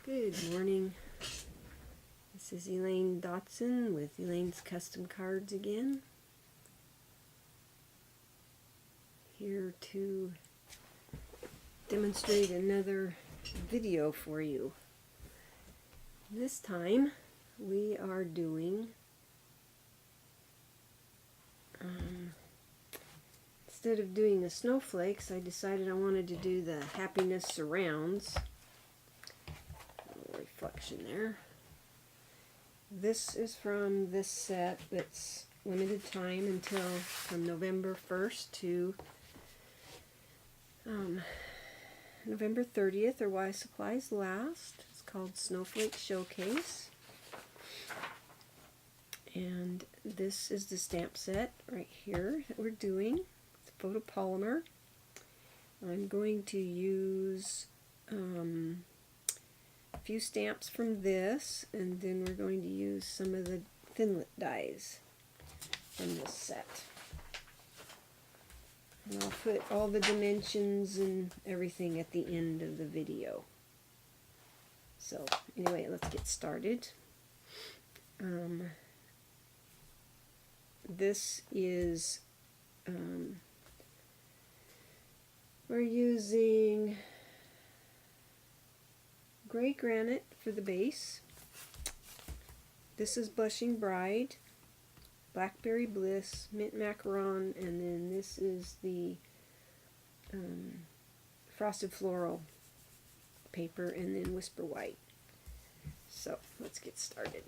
Good morning. This is Elaine Dotson with Elaine's Custom Cards again. Here to demonstrate another video for you. This time we are doing instead of doing the snowflakes, I decided I wanted to do the happiness surrounds. Reflection there. This is from this set that's limited time until from November 1st to November 30th, or while supplies last. It's called Snowflake Showcase. And this is the stamp set right here that we're doing. It's photopolymer. I'm going to use a few stamps from this, and then we're going to use some of the Thinlit dies from this set. And I'll put all the dimensions and everything at the end of the video. So anyway, let's get started. This is, we're using gray granite for the base. This is Blushing Bride, Blackberry Bliss, Mint Macaron, and then this is the Frosted Floral paper, and then Whisper White. So let's get started.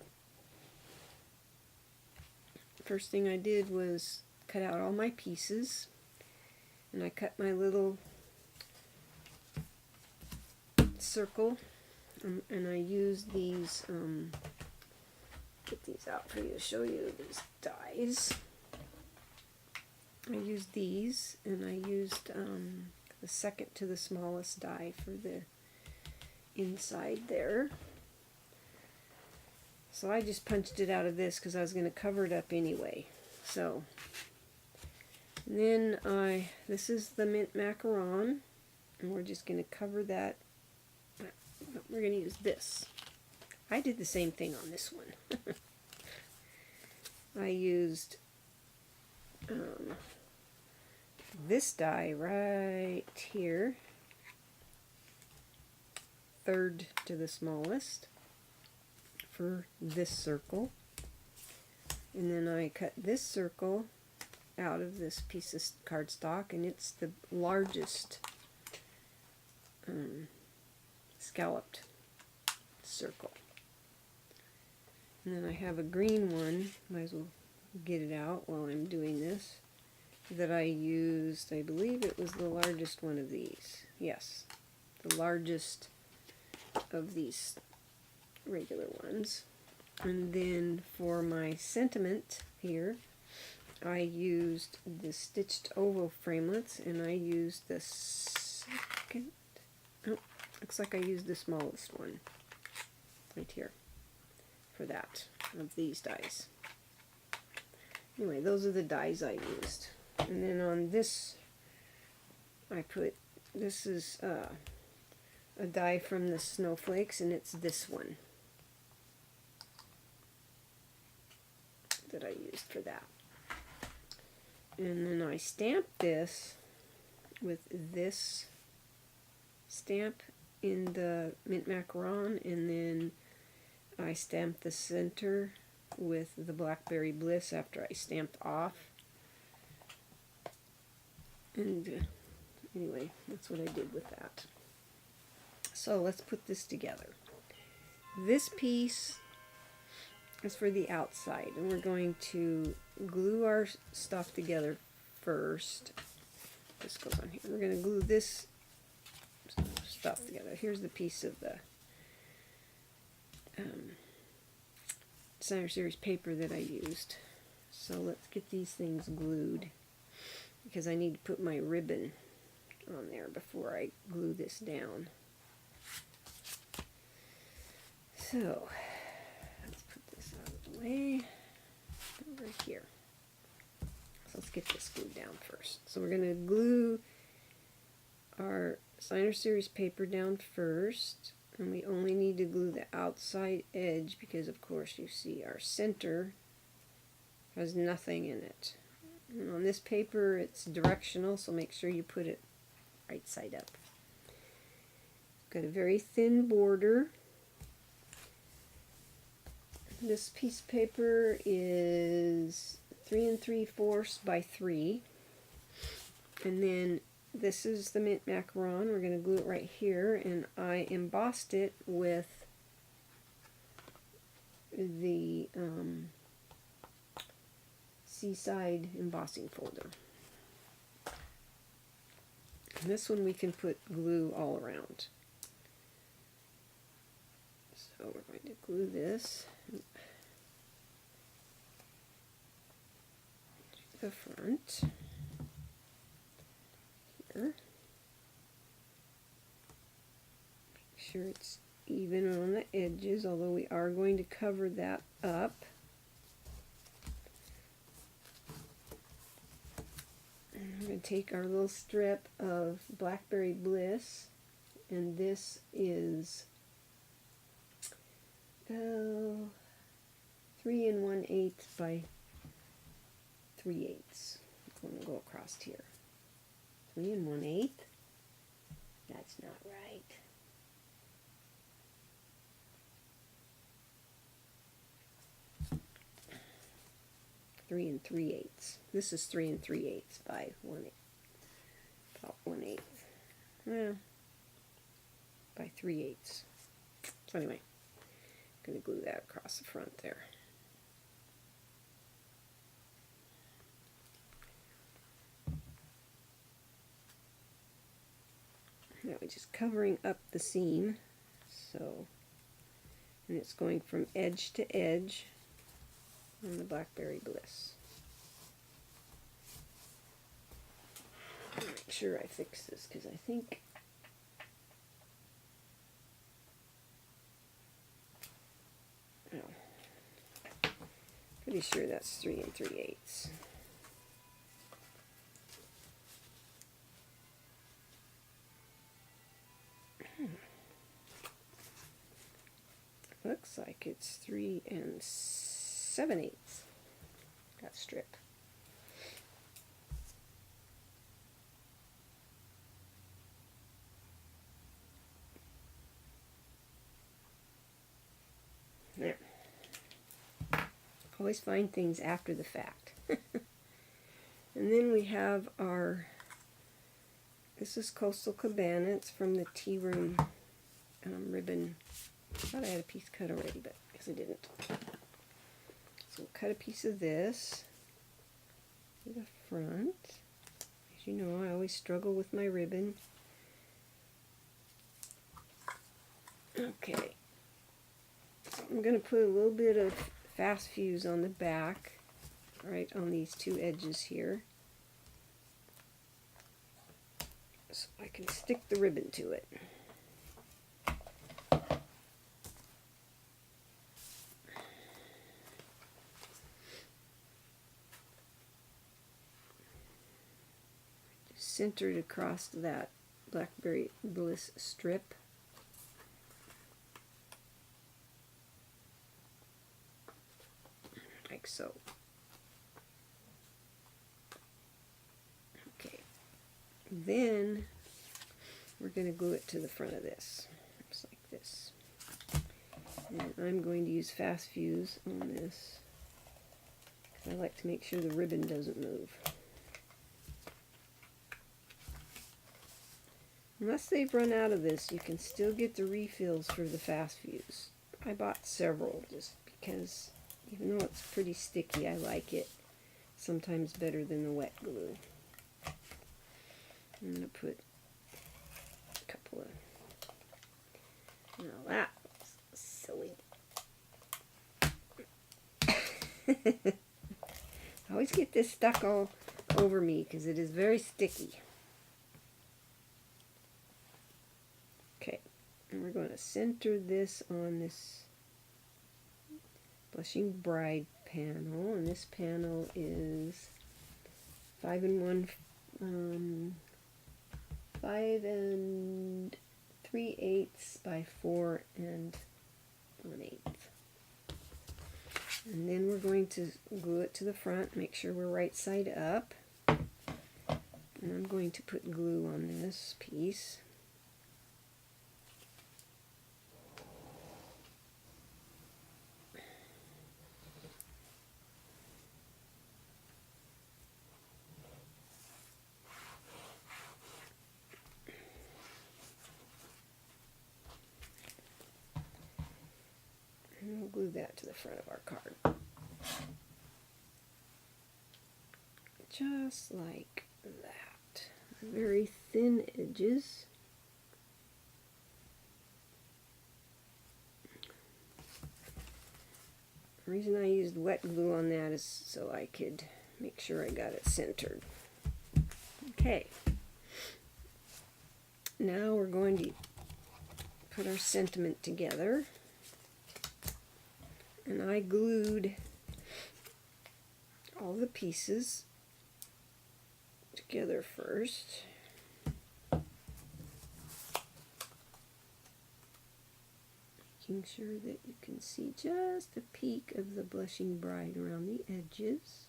First thing I did was cut out all my pieces, and I cut my little circle. And I used these, get these out for you to show you these dies. I used these, and I used the second to the smallest die for the inside there. So I just punched it out of this because I was going to cover it up anyway. So, and then this is the Mint Macaron, and we're just going to cover that. We're going to use this. I did the same thing on this one. I used this die right here, third to the smallest, for this circle. And then I cut this circle out of this piece of cardstock, and it's the largest scalloped circle. And then I have a green one, might as well get it out while I'm doing this, that I used. I believe it was the largest one of these. Yes, the largest of these regular ones. And then for my sentiment here, I used the stitched oval framelits, and I used the second, looks like I used the smallest one right here for that, of these dies. Anyway, those are the dies I used. And then on this, I put, this is a die from the snowflakes, and it's this one that I used for that. And then I stamped this with this stamp in the Mint Macaron, and then I stamped the center with the Blackberry Bliss after I stamped off. And anyway, that's what I did with that. So let's put this together. This piece is for the outside, and we're going to glue our stuff together first. This goes on here. We're going to glue this stuff together. Here's the piece of the Designer Series paper that I used. So let's get these things glued, because I need to put my ribbon on there before I glue this down. So let's put this out of the way over here. So let's get this glued down first. So we're going to glue our Designer Series paper down first, And we only need to glue the outside edge because, of course, you see our center has nothing in it. And on this paper, it's directional, so make sure you put it right side up. Got a very thin border. This piece of paper is 3 3/4 by 3. And then this is the mint macaron. We're going to glue it right here, and I embossed it with the Seaside embossing folder. And this one we can put glue all around. So we're going to glue this to the front here. Make sure it's even on the edges, although we are going to cover that up. And we're going to take our little strip of Blackberry Bliss, and this is 3 1/8 by 3/8. I'm going to go across here. 3 1/8. That's not right. Three 3/8. This is 3 3/8 by 1/8. About 1/8. Yeah. By 3/8. So anyway, I'm going to glue that across the front there. Now we're just covering up the seam, so, and it's going from edge to edge on the Blackberry Bliss. Make sure I fix this because I think pretty sure that's 3 3/8. Looks like it's 3 7/8. That strip. There. Always find things after the fact. And then we have our, this is Coastal Cabana. It's from the Tea Room ribbon. I thought I had a piece cut already, but I guess I didn't. So we'll cut a piece of this to the front. As you know, I always struggle with my ribbon. Okay. I'm going to put a little bit of fast fuse on the back, right on these two edges here, so I can stick the ribbon to it. Just centered across that Blackberry Bliss strip. Like so. Okay. Then we're going to glue it to the front of this. Just like this. And I'm going to use fast fuse on this, because I like to make sure the ribbon doesn't move. Unless they've run out of this, you can still get the refills for the fast fuse. I bought several just because, even though it's pretty sticky, I like it sometimes better than the wet glue. I'm going to put a couple of, now that was silly. I always get this stuck all over me because it is very sticky. Okay, and we're going to center this on this Blushing Bride panel, and this panel is 5 3/8 3/8 by 4 1/8. And then we're going to glue it to the front, make sure we're right side up. And I'm going to put glue on this piece. And we'll glue that to the front of our card. Just like that. Very thin edges. The reason I used wet glue on that is so I could make sure I got it centered. Okay. Now we're going to put our sentiment together. And I glued all the pieces together first. Making sure that you can see just a peek of the blushing bride around the edges.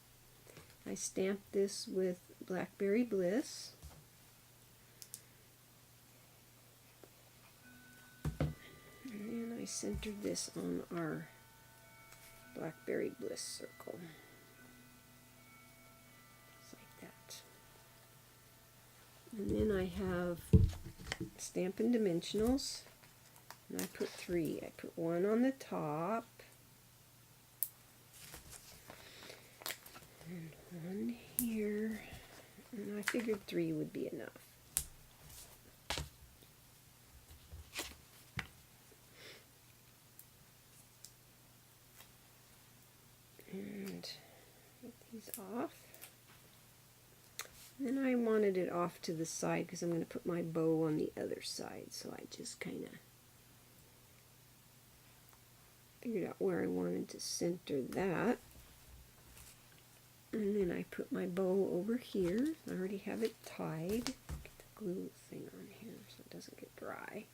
I stamped this with Blackberry Bliss. And then I centered this on our Blackberry Bliss circle. Just like that. And then I have Stampin' Dimensionals. And I put 3. I put 1 on the top. And 1 here. And I figured 3 would be enough. And get these off. Then I wanted it off to the side because I'm going to put my bow on the other side. So I just kind of figured out where I wanted to center that. And then I put my bow over here. I already have it tied. Get the glue thing on here so it doesn't get dry.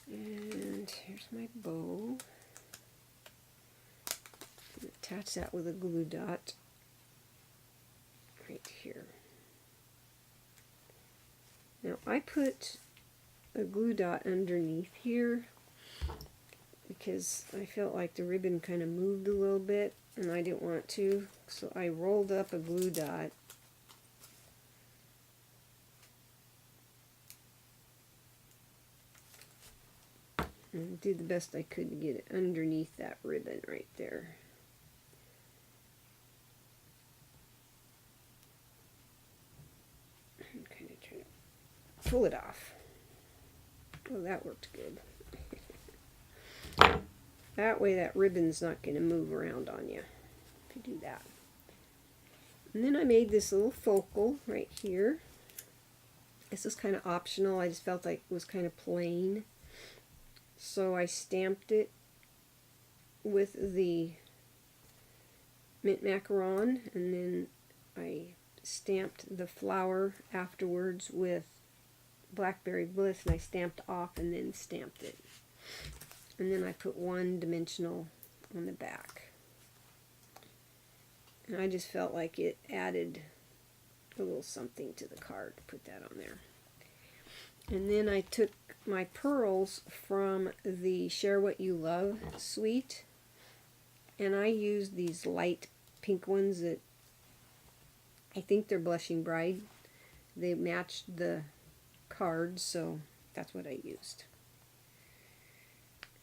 And here's my bow. Attach that with a glue dot right here. Now I put a glue dot underneath here because I felt like the ribbon kind of moved a little bit and I didn't want to, so I rolled up a glue dot and did the best I could to get it underneath that ribbon right there. And kind of try to pull it off. Oh, that worked good. That way that ribbon's not going to move around on you if you do that. And then I made this little focal right here. This is kind of optional. I just felt like it was kind of plain. So I stamped it with the mint macaron, and then I stamped the flower afterwards with Blackberry Bliss, and I stamped off and then stamped it. And then I put 1 dimensional on the back. And I just felt like it added a little something to the card to put that on there. And then I took my pearls from the Share What You Love suite, and I used these light pink ones that I think they're Blushing Bride. They matched the cards, so that's what I used.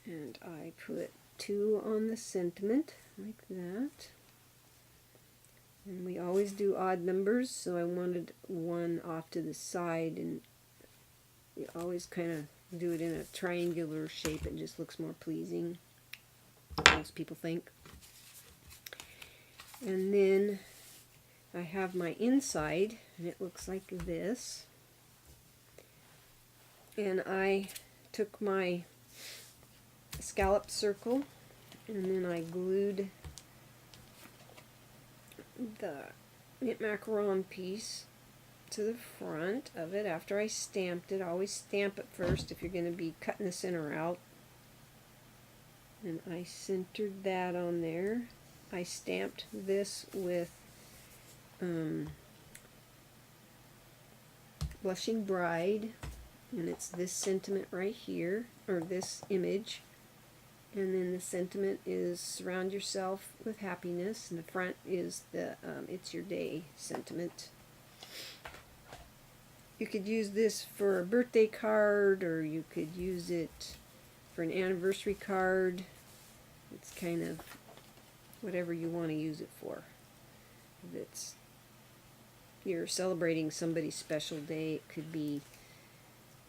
And I put 2 on the sentiment, like that. And we always do odd numbers, so I wanted 1 off to the side, and you always kind of do it in a triangular shape. It just looks more pleasing, most people think. And then I have my inside, and it looks like this. And I took my scallop circle, and then I glued the mint macaron piece to the front of it after I stamped it. Always stamp it first if you're going to be cutting the center out. And I centered that on there. I stamped this with Blushing Bride, and it's this sentiment right here, or this image. And then the sentiment is surround yourself with happiness, and the front is the it's your day sentiment. You could use this for a birthday card, or you could use it for an anniversary card. It's kind of whatever you want to use it for. If it's you're celebrating somebody's special day, it could be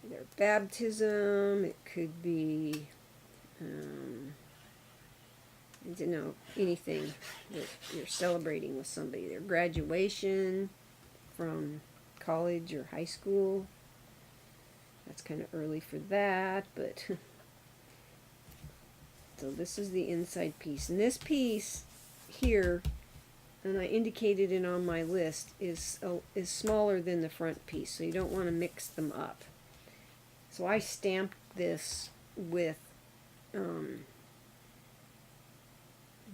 their baptism, it could be you know, anything that you're celebrating with somebody, their graduation from college or high school. That's kind of early for that, but so this is the inside piece, and this piece here, and I indicated it on my list, is smaller than the front piece, so you don't want to mix them up. So I stamped this with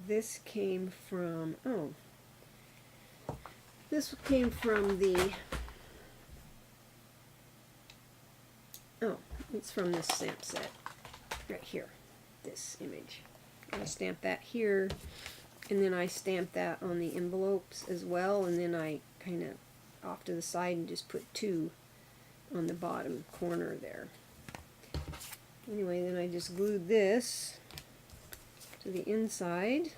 this came from it's from this stamp set right here, this image. I stamped that here, and then I stamped that on the envelopes as well, and then I kind of off to the side and just put 2 on the bottom corner there. Anyway, then I just glued this to the inside.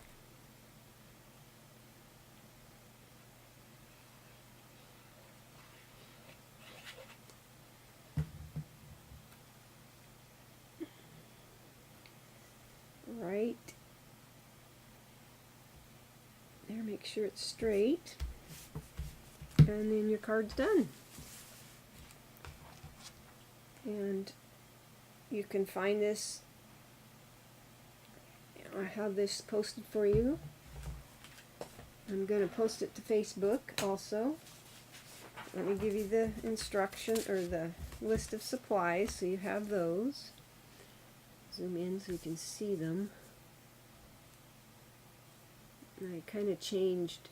Right there, make sure it's straight, and then your card's done. And you can find this, I have this posted for you. I'm going to post it to Facebook also. Let me give you the instruction, or the list of supplies, so you have those. Zoom in so you can see them. And I kind of changed,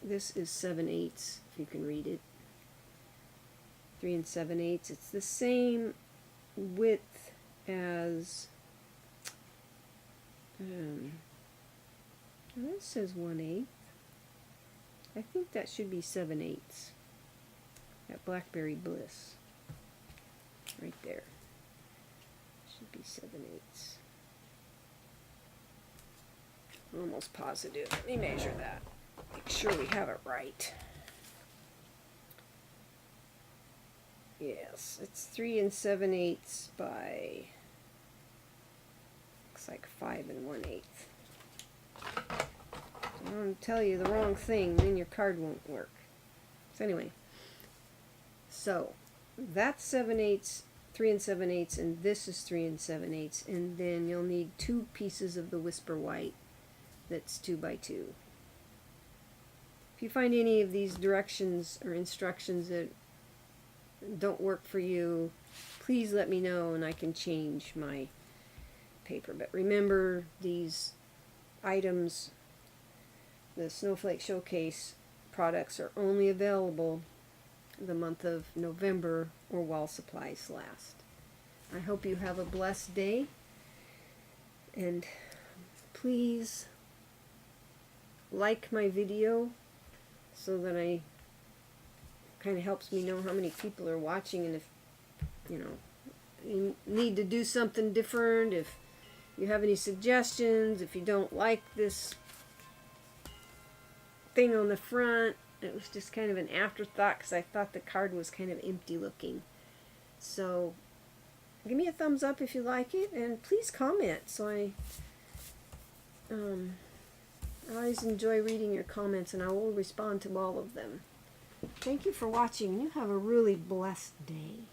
this is 7/8, if you can read it. 3 7/8. It's the same width as, this says 1/8. I think that should be 7/8. That Blackberry Bliss. Right there. Should be 7/8. Almost positive. Let me measure that. Make sure we have it right. Yes, it's 3 7/8 by, looks like 5 1/8. I don't want to tell you the wrong thing, then your card won't work. So anyway, so that's 7/8, 3 7/8, and this is 3 7/8, and then you'll need 2 pieces of the Whisper White that's 2 by 2. If you find any of these directions or instructions that don't work for you, please let me know and I can change my paper. But remember, these items, the Snowflake Showcase products, are only available the month of November or while supplies last. I hope you have a blessed day, and please like my video so that I kind of helps me know how many people are watching, and if you need to do something different, if you have any suggestions, if you don't like this thing on the front. It was just kind of an afterthought because I thought the card was kind of empty looking. So give me a thumbs up if you like it, and please comment. So I always enjoy reading your comments, and I will respond to all of them. Thank you for watching. You have a really blessed day.